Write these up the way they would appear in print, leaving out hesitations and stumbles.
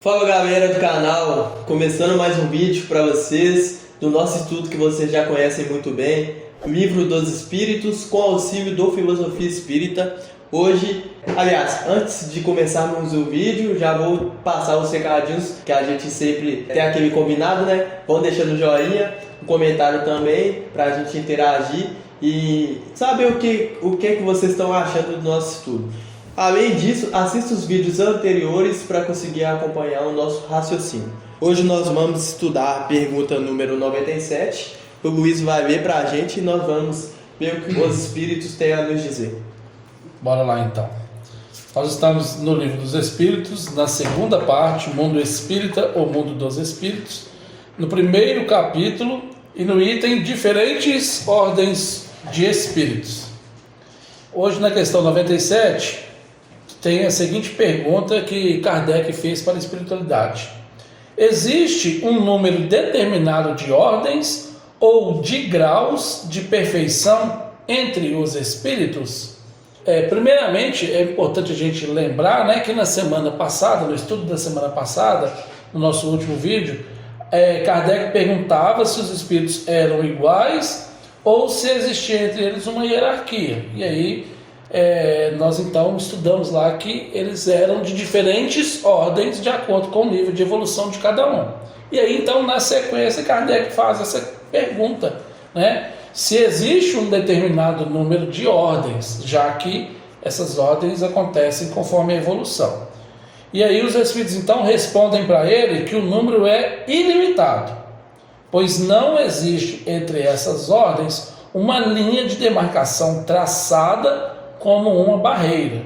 Fala galera do canal, começando mais um vídeo para vocês do nosso estudo que vocês já conhecem muito bem, o Livro dos Espíritos com auxílio do Filosofia Espírita. Hoje, aliás, antes de começarmos o vídeo, já vou passar os recadinhos que a gente sempre tem aquele combinado, né? Vão deixando o joinha, um comentário também para a gente interagir e saber o que vocês estão achando do nosso estudo. Além disso, assista os vídeos anteriores para conseguir acompanhar o nosso raciocínio. Hoje nós vamos estudar a pergunta número 97. O Luiz vai ler para a gente e nós vamos ver o que os espíritos têm a nos dizer. Bora lá então. Nós estamos no Livro dos Espíritos, na segunda parte, Mundo Espírita ou Mundo dos Espíritos, no primeiro capítulo e no item Diferentes Ordens de Espíritos. Hoje na questão 97... tem a seguinte pergunta que Kardec fez para a espiritualidade: existe um número determinado de ordens ou de graus de perfeição entre os espíritos? Primeiramente, é importante a gente lembrar, né, que na semana passada, no estudo da semana passada, no nosso último vídeo, Kardec perguntava se os espíritos eram iguais ou se existia entre eles uma hierarquia. E aí nós então estudamos lá que eles eram de diferentes ordens de acordo com o nível de evolução de cada um. E aí então na sequência Kardec faz essa pergunta, né? Se existe um determinado número de ordens, já que essas ordens acontecem conforme a evolução. E aí os espíritos então respondem para ele que o número é ilimitado, pois não existe entre essas ordens uma linha de demarcação traçada como uma barreira,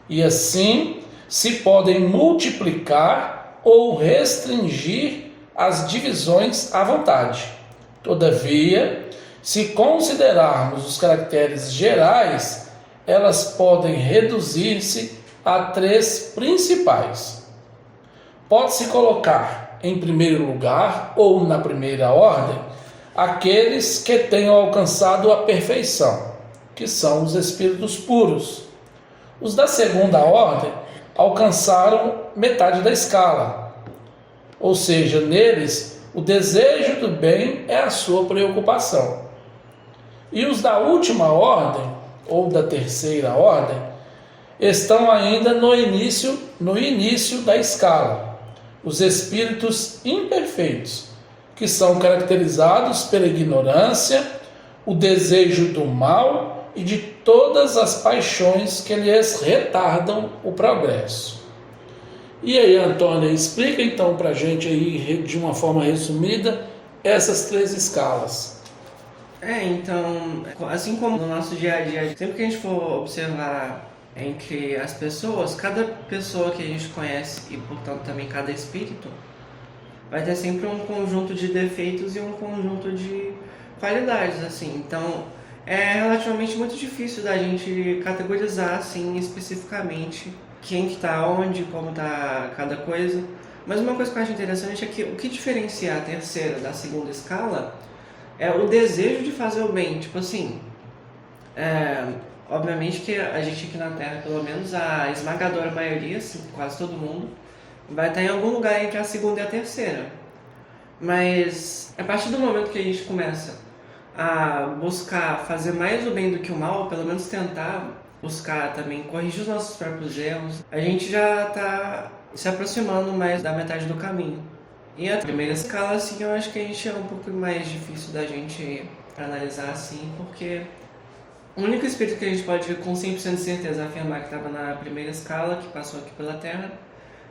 e assim se podem multiplicar ou restringir as divisões à vontade. Todavia, se considerarmos os caracteres gerais, elas podem reduzir-se a três principais. Pode-se colocar em primeiro lugar ou na primeira ordem aqueles que tenham alcançado a perfeição, que são os espíritos puros. Os da segunda ordem alcançaram metade da escala, ou seja, neles o desejo do bem é a sua preocupação. E os da última ordem, ou da terceira ordem, estão ainda no início da escala, os espíritos imperfeitos, que são caracterizados pela ignorância, o desejo do mal e de todas as paixões que lhes retardam o progresso. E aí, Antônia, explica então para a gente aí, de uma forma resumida, essas três escalas. Então, assim como no nosso dia a dia, sempre que a gente for observar entre as pessoas, cada pessoa que a gente conhece e, portanto, também cada espírito, vai ter sempre um conjunto de defeitos e um conjunto de qualidades, assim. Então, é relativamente muito difícil da gente categorizar, assim, especificamente quem que tá onde, como tá cada coisa. Mas uma coisa que eu acho interessante é que o que diferencia a terceira da segunda escala é o desejo de fazer o bem. Tipo assim, obviamente que a gente aqui na Terra, pelo menos a esmagadora maioria, assim, quase todo mundo, vai estar em algum lugar entre a segunda e a terceira. Mas a partir do momento que a gente começa a buscar fazer mais o bem do que o mal, pelo menos tentar buscar também corrigir os nossos próprios erros, a gente já está se aproximando mais da metade do caminho. E a primeira escala, assim, eu acho que a gente é um pouco mais difícil da gente analisar, assim, porque o único espírito que a gente pode com 100% de certeza afirmar que estava na primeira escala, que passou aqui pela Terra,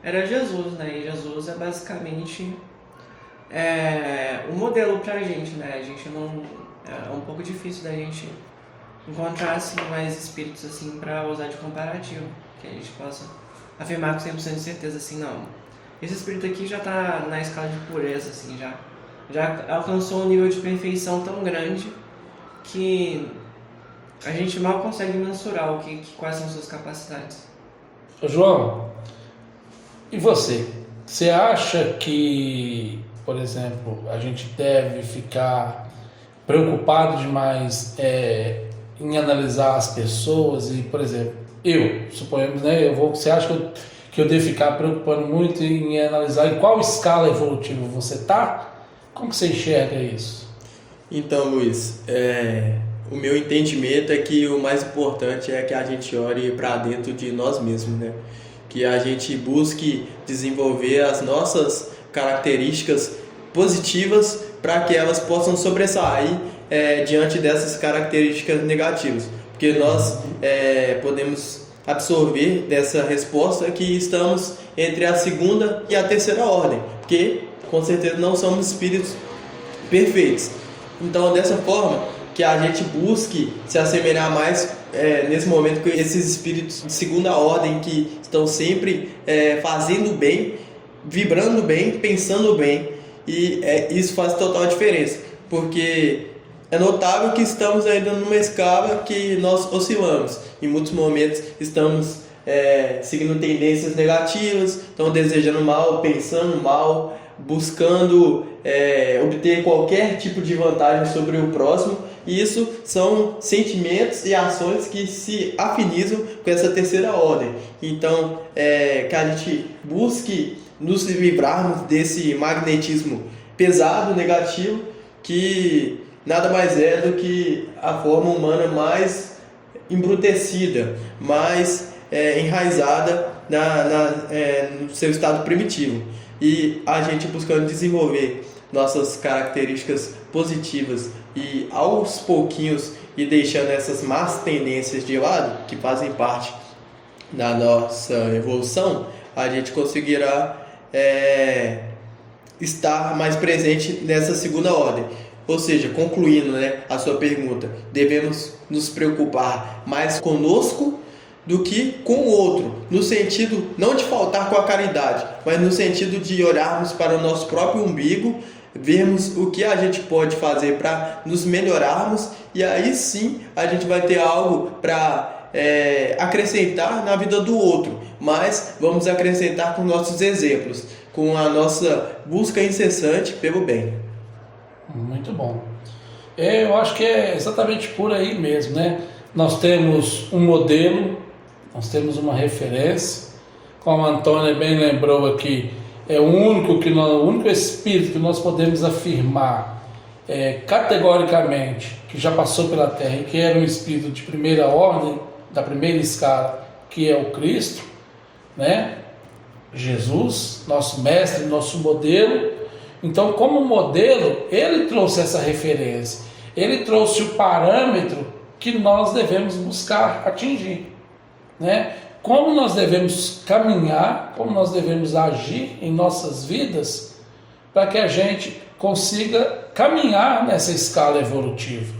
era Jesus, né? E Jesus é basicamente um modelo pra gente, né? A gente não... É um pouco difícil da gente encontrar, assim, mais espíritos, assim, pra usar de comparativo, que a gente possa afirmar com 100% de certeza, assim, não. Esse espírito aqui já tá na escala de pureza, assim, já alcançou um nível de perfeição tão grande que a gente mal consegue mensurar quais são suas capacidades. João, e você? Você acha que, por exemplo, a gente deve ficar preocupado demais em analisar as pessoas e, por exemplo, suponhamos, né, você acha que que eu devo ficar preocupando muito em analisar em qual escala evolutiva você está? Como que você enxerga isso? Então, Luiz, o meu entendimento é que o mais importante é que a gente olhe para dentro de nós mesmos, né? Que a gente busque desenvolver as nossas características positivas para que elas possam sobressair diante dessas características negativas. Porque nós podemos absorver dessa resposta que estamos entre a segunda e a terceira ordem, porque com certeza não somos espíritos perfeitos. Então, dessa forma, que a gente busque se assemelhar mais nesse momento com esses espíritos de segunda ordem que estão sempre fazendo bem, vibrando bem, pensando bem, e isso faz total diferença, porque é notável que estamos ainda numa escala que nós oscilamos. Em muitos momentos estamos seguindo tendências negativas, estamos desejando mal, pensando mal, buscando obter qualquer tipo de vantagem sobre o próximo. E isso são sentimentos e ações que se afinizam com essa terceira ordem. Então, que a gente busque nos livrarmos desse magnetismo pesado, negativo, que nada mais é do que a forma humana mais embrutecida, mais enraizada no seu estado primitivo. E a gente buscando desenvolver nossas características positivas e aos pouquinhos ir deixando essas más tendências de lado, que fazem parte da nossa evolução, a gente conseguirá estar mais presente nessa segunda ordem. Ou seja, concluindo, a sua pergunta, devemos nos preocupar mais conosco do que com o outro, no sentido não de faltar com a caridade, mas no sentido de olharmos para o nosso próprio umbigo, vermos o que a gente pode fazer para nos melhorarmos, e aí sim a gente vai ter algo para acrescentar na vida do outro, mas vamos acrescentar com nossos exemplos, com a nossa busca incessante pelo bem. Muito bom. Eu acho que é exatamente por aí mesmo, né? Nós temos um modelo, nós temos uma referência, como a Antônia bem lembrou aqui, é o único espírito que nós podemos afirmar categoricamente que já passou pela Terra e que era um espírito de primeira ordem, da primeira escala, que é o Cristo, né? Jesus, nosso mestre, nosso modelo. Então, como modelo, ele trouxe essa referência, ele trouxe o parâmetro que nós devemos buscar atingir, né? Como nós devemos caminhar, como nós devemos agir em nossas vidas para que a gente consiga caminhar nessa escala evolutiva,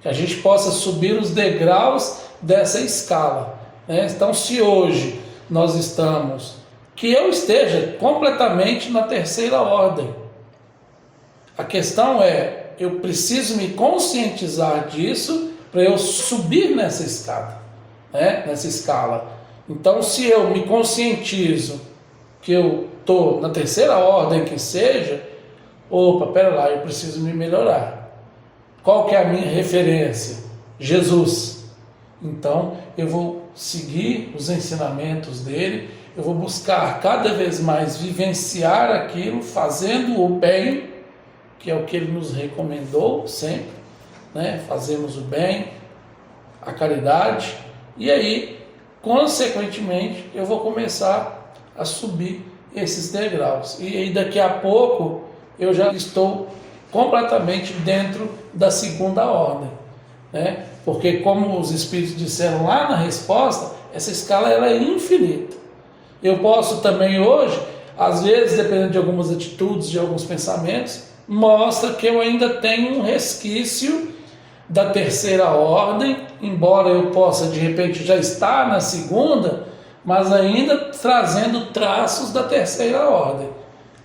que a gente possa subir os degraus dessa escala, né? Então, se hoje nós estamos, que eu esteja completamente na terceira ordem, a questão eu preciso me conscientizar disso para eu subir nessa escada, né? Nessa escala. Então, se eu me conscientizo que eu estou na terceira ordem que seja, pera lá, eu preciso me melhorar. Qual que é a minha referência? Jesus. Então, eu vou seguir os ensinamentos dele, eu vou buscar cada vez mais vivenciar aquilo, fazendo o bem, que é o que ele nos recomendou sempre, né? Fazemos o bem, a caridade, e aí, consequentemente, eu vou começar a subir esses degraus. E aí, daqui a pouco, eu já estou completamente dentro da segunda ordem, né? Porque, como os Espíritos disseram lá na resposta, essa escala ela é infinita. Eu posso também hoje, às vezes, dependendo de algumas atitudes, de alguns pensamentos, mostra que eu ainda tenho um resquício da terceira ordem, embora eu possa de repente já estar na segunda, mas ainda trazendo traços da terceira ordem.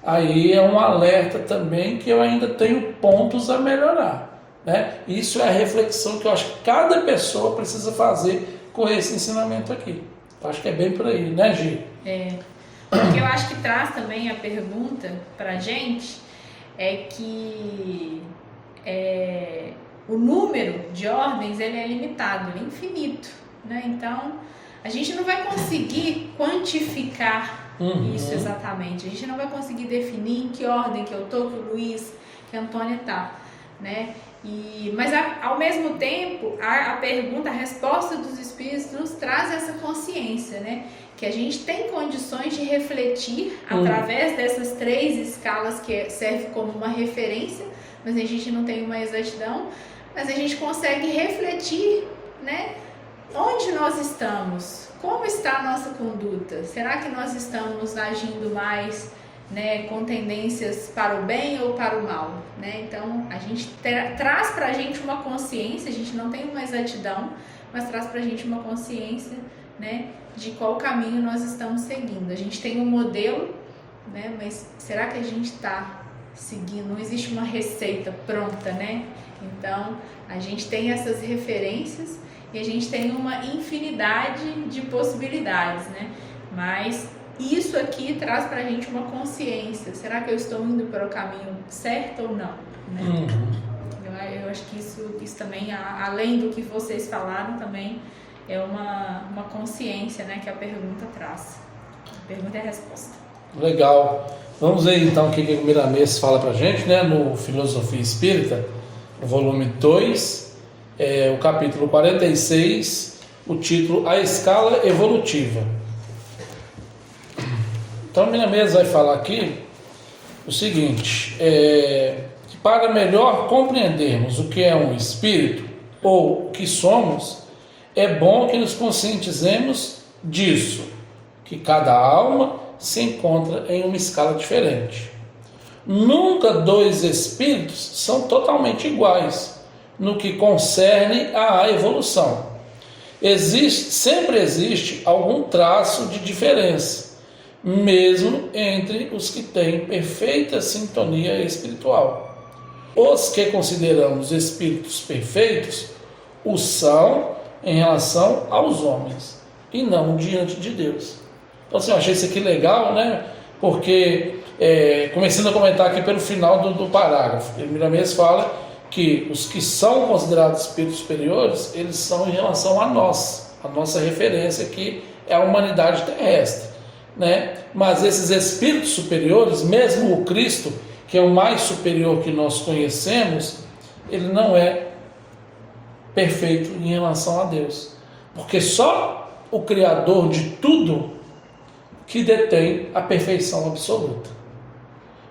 Aí é um alerta também que eu ainda tenho pontos a melhorar, né? Isso é a reflexão que eu acho que cada pessoa precisa fazer com esse ensinamento aqui. Eu acho que é bem por aí, né, Gi? O que eu acho que traz também a pergunta para a gente é que o número de ordens ele é limitado, ele é infinito, né? Então, a gente não vai conseguir quantificar isso exatamente. A gente não vai conseguir definir em que ordem que eu tô, que o Luiz, que a Antônia tá, né? Mas ao mesmo tempo, a pergunta, a resposta dos Espíritos nos traz essa consciência, né? Que a gente tem condições de refletir através dessas 3 escalas que servem como uma referência, mas a gente não tem uma exatidão, mas a gente consegue refletir, né? Onde nós estamos? Como está a nossa conduta? Será que nós estamos agindo mais, né, com tendências para o bem ou para o mal, né? Então a gente traz para a gente uma consciência, a gente não tem uma exatidão, mas traz para a gente uma consciência, né, de qual caminho nós estamos seguindo. A gente tem um modelo, né, mas será que a gente está seguindo? Não existe uma receita pronta, né? Então a gente tem essas referências e a gente tem uma infinidade de possibilidades, né? Mas isso aqui traz pra gente uma consciência. Será que eu estou indo para o caminho certo ou não? Né? Eu acho que isso também, além do que vocês falaram, também é uma consciência, né, que a pergunta traz. A pergunta é a resposta. Legal. Vamos ver então o que o Miramês fala pra gente, né, no Filosofia Espírita, no volume 2, o capítulo 46, o título A Escala Evolutiva. Então, Miramês vai falar aqui o seguinte, que para melhor compreendermos o que é um espírito ou o que somos, é bom que nos conscientizemos disso, que cada alma se encontra em uma escala diferente. Nunca 2 espíritos são totalmente iguais no que concerne à evolução. Sempre existe algum traço de diferença, mesmo entre os que têm perfeita sintonia espiritual. Os que consideramos espíritos perfeitos o são em relação aos homens e não diante de Deus. Então, assim, eu achei isso aqui legal, né? Porque, começando a comentar aqui pelo final do parágrafo, o Miramês fala que os que são considerados espíritos superiores, eles são em relação a nós, a nossa referência aqui é a humanidade terrestre, né? Mas esses espíritos superiores, mesmo o Cristo, que é o mais superior que nós conhecemos, ele não é perfeito em relação a Deus, porque só o Criador de tudo que detém a perfeição absoluta.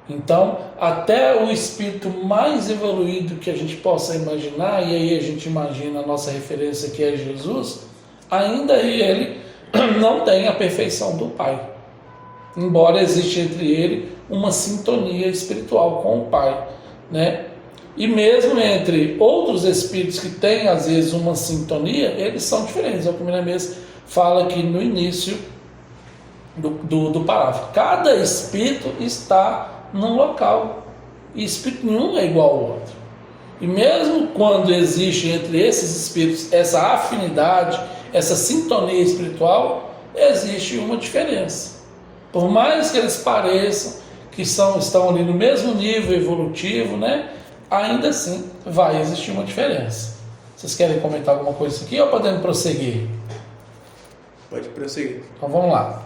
Então, até o espírito mais evoluído que a gente possa imaginar, e aí a gente imagina a nossa referência que é Jesus, ainda ele não tem a perfeição do Pai, embora exista entre ele uma sintonia espiritual com o Pai, né? E mesmo entre outros espíritos que têm às vezes uma sintonia, eles são diferentes. É o que o Miramês fala aqui no início do parágrafo. Cada espírito está num local e espírito nenhum é igual ao outro. E mesmo quando existe entre esses espíritos essa afinidade, essa sintonia espiritual, existe uma diferença. Por mais que eles pareçam que estão ali no mesmo nível evolutivo, né? Ainda assim vai existir uma diferença. Vocês querem comentar alguma coisa aqui ou podemos prosseguir? Pode prosseguir. Então vamos lá.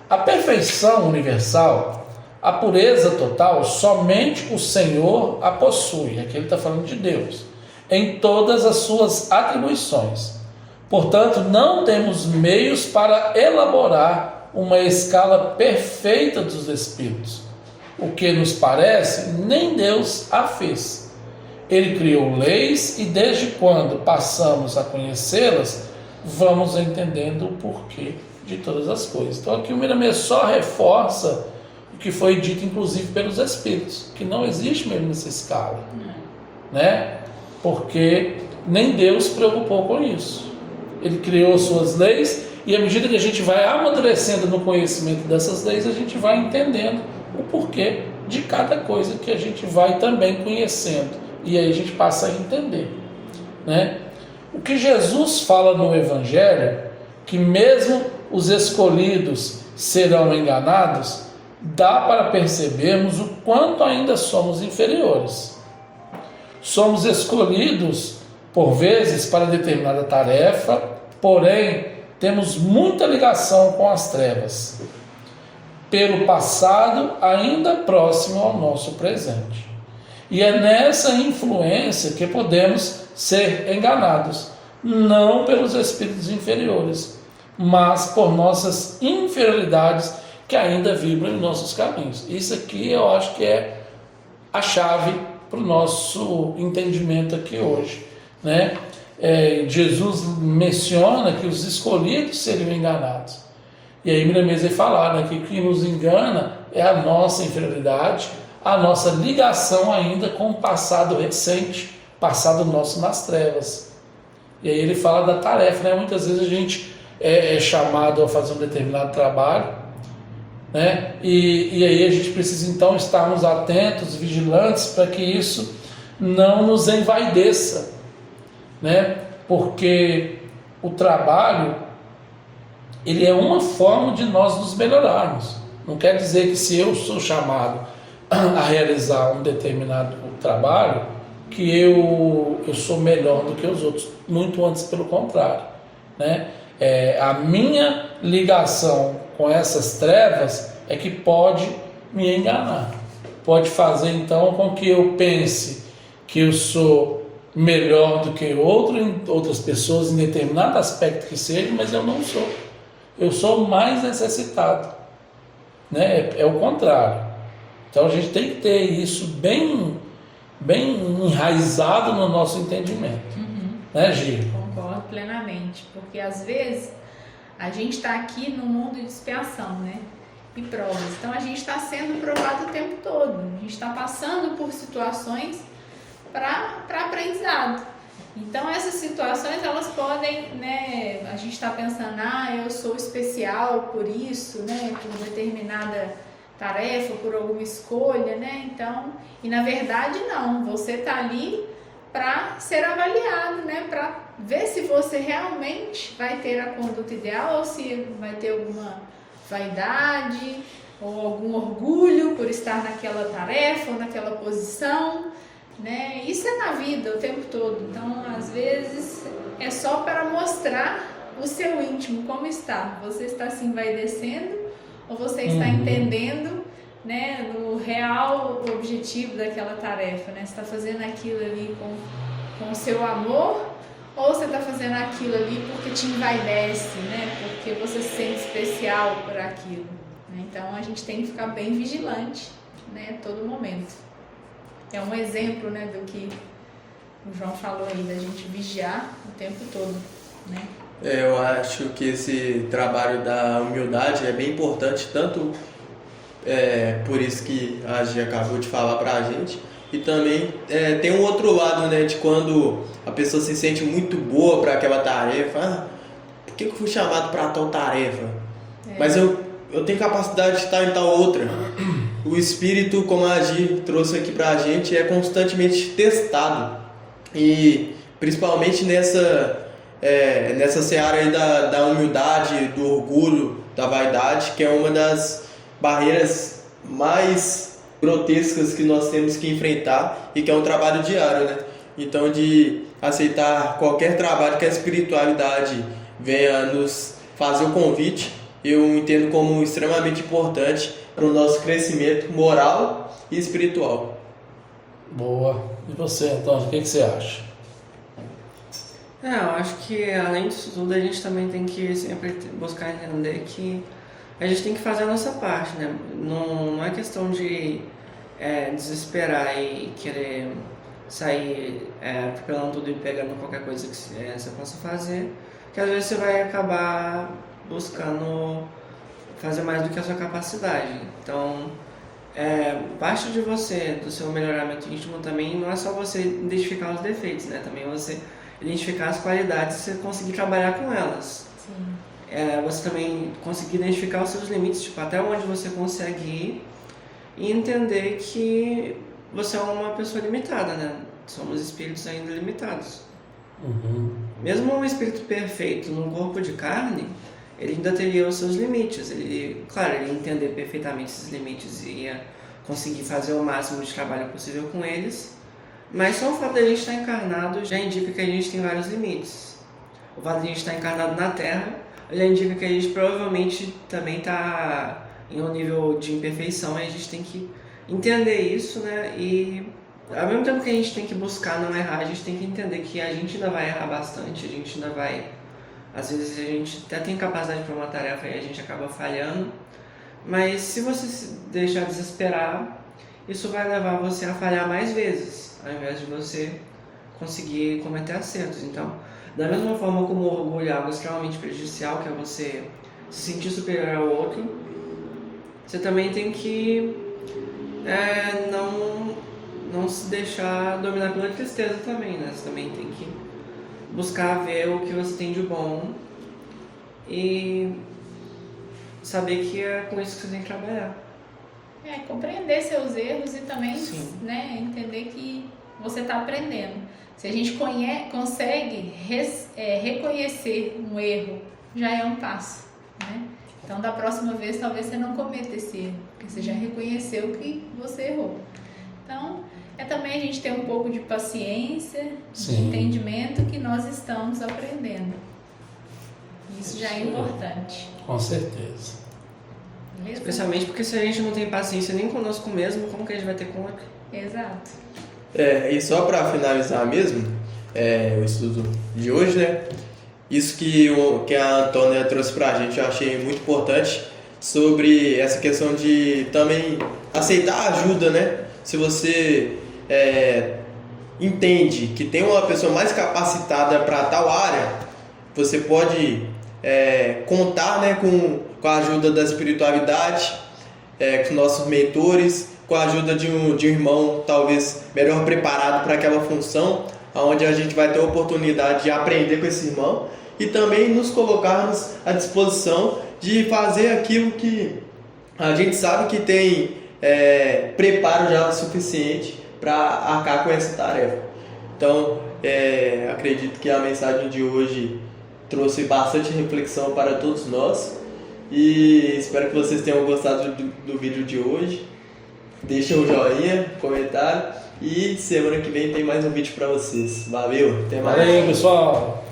A perfeição universal, a pureza total, somente o Senhor a possui. Aqui ele está falando de Deus, em todas as suas atribuições. Portanto, não temos meios para elaborar uma escala perfeita dos espíritos. O que nos parece, nem Deus a fez. Ele criou leis e desde quando passamos a conhecê-las, vamos entendendo o porquê de todas as coisas. Então aqui o Miramês só reforça o que foi dito inclusive pelos espíritos, que não existe mesmo nessa escala, né? Porque nem Deus se preocupou com isso. Ele criou suas leis e à medida que a gente vai amadurecendo no conhecimento dessas leis, a gente vai entendendo o porquê de cada coisa que a gente vai também conhecendo. E aí a gente passa a entender, né? O que Jesus fala no Evangelho, que mesmo os escolhidos serão enganados, dá para percebermos o quanto ainda somos inferiores. Somos escolhidos, por vezes, para determinada tarefa, porém, temos muita ligação com as trevas, pelo passado ainda próximo ao nosso presente. E é nessa influência que podemos ser enganados, não pelos espíritos inferiores, mas por nossas inferioridades que ainda vibram em nossos caminhos. Isso aqui eu acho que é a chave para o nosso entendimento aqui hoje, né? Jesus menciona que os escolhidos seriam enganados. E aí Miramês vai falar, né, que o que nos engana é a nossa inferioridade, a nossa ligação ainda com o passado recente, passado nosso nas trevas. E aí ele fala da tarefa, né? Muitas vezes a gente é chamado a fazer um determinado trabalho, né? E aí a gente precisa então estarmos atentos, vigilantes, para que isso não nos envaideça, né? Porque o trabalho, ele é uma forma de nós nos melhorarmos. Não quer dizer que se eu sou chamado a realizar um determinado trabalho, que eu sou melhor do que os outros, muito antes pelo contrário, né? A minha ligação com essas trevas é que pode me enganar, pode fazer então com que eu pense que eu sou melhor do que outras pessoas em determinado aspecto que seja, mas eu não sou. Eu sou mais necessitado, né? É o contrário. Então a gente tem que ter isso bem enraizado no nosso entendimento, né, Gi? Concordo plenamente, porque às vezes a gente está aqui no mundo de expiação, né? E provas. Então a gente está sendo provado o tempo todo. A gente está passando por situações para aprendizado. Então essas situações, elas podem, né? A gente está pensando, eu sou especial por isso, né? Por determinada tarefa, por alguma escolha, né? Então, e na verdade não. Você está ali para ser avaliado, né? Para ver se você realmente vai ter a conduta ideal ou se vai ter alguma vaidade ou algum orgulho por estar naquela tarefa ou naquela posição, né? Isso é na vida o tempo todo. Então, às vezes, é só para mostrar o seu íntimo, como está. Você está se envaidecendo ou você está entendendo, né, no real objetivo daquela tarefa, né? Você está fazendo aquilo ali com o seu amor ou você está fazendo aquilo ali porque te envaidece, né? Porque você se sente especial por aquilo, né? Então a gente tem que ficar bem vigilante, né? Todo momento. É um exemplo, né, do que o João falou aí, da gente vigiar o tempo todo, né? Eu acho que esse trabalho da humildade é bem importante, tanto por isso que a Gi acabou de falar pra gente, e também tem um outro lado, né, de quando a pessoa se sente muito boa para aquela tarefa. Por que eu fui chamado para tal tarefa? Mas eu tenho capacidade de estar em tal outra. O espírito, como a Gi trouxe aqui pra gente, é constantemente testado, e principalmente nessa seara aí da humildade, do orgulho, da vaidade, que é uma das barreiras mais grotescas que nós temos que enfrentar e que é um trabalho diário, né? Então, de aceitar qualquer trabalho que a espiritualidade venha nos fazer o convite, eu entendo como extremamente importante para o nosso crescimento moral e espiritual. Boa. E você, Antônio, o que você acha? Eu acho que além disso tudo a gente também tem que sempre buscar entender que a gente tem que fazer a nossa parte, né? Não é questão de desesperar e querer sair atropelando tudo e pegando qualquer coisa que você possa fazer, que às vezes você vai acabar buscando fazer mais do que a sua capacidade. Então, parte de você, do seu melhoramento íntimo também, não é só você identificar os defeitos, né? Também você identificar as qualidades e você conseguir trabalhar com elas. Sim. Você também conseguir identificar os seus limites, tipo, até onde você consegue ir, e entender que você é uma pessoa limitada, né? Somos espíritos ainda limitados. Mesmo um espírito perfeito num corpo de carne, ele ainda teria os seus limites. Ele ia entender perfeitamente esses limites e ia conseguir fazer o máximo de trabalho possível com eles. Mas só o fato de a gente estar encarnado já indica que a gente tem vários limites. O fato de a gente estar encarnado na Terra já indica que a gente provavelmente também está em um nível de imperfeição e a gente tem que entender isso, né? E ao mesmo tempo que a gente tem que buscar não errar, a gente tem que entender que a gente ainda vai errar bastante, a gente ainda vai... Às vezes a gente até tem capacidade para uma tarefa e a gente acaba falhando, mas se você se deixar desesperar, isso vai levar você a falhar mais vezes, ao invés de você conseguir cometer acertos. Então, da mesma forma como o orgulho é algo extremamente prejudicial, que é você se sentir superior ao outro, você também tem que não se deixar dominar pela tristeza também, né? Você também tem que buscar ver o que você tem de bom e saber que é com isso que você tem que trabalhar. Compreender seus erros e também, Sim. né, entender que você está aprendendo. Se a gente consegue reconhecer um erro, já é um passo, né? Então, da próxima vez, talvez você não cometa esse erro, porque você já reconheceu que você errou. Então, também a gente ter um pouco de paciência, de entendimento que nós estamos aprendendo. Isso já é importante. Com certeza. Beleza? Especialmente porque se a gente não tem paciência nem conosco mesmo, como que a gente vai ter com o outro? Exato. E só para finalizar mesmo, o estudo de hoje, né? Isso que a Antônia trouxe para a gente, eu achei muito importante, sobre essa questão de também aceitar ajuda, né? Se você entende que tem uma pessoa mais capacitada para tal área, você pode contar, né, com a ajuda da espiritualidade, com nossos mentores, com a ajuda de um irmão talvez melhor preparado para aquela função, onde a gente vai ter a oportunidade de aprender com esse irmão e também nos colocarmos à disposição de fazer aquilo que a gente sabe que tem preparo já o suficiente para arcar com essa tarefa. Então, acredito que a mensagem de hoje trouxe bastante reflexão para todos nós e espero que vocês tenham gostado do vídeo de hoje. Deixa um joinha, comentário e semana que vem tem mais um vídeo para vocês. Valeu, até mais. Valeu, pessoal!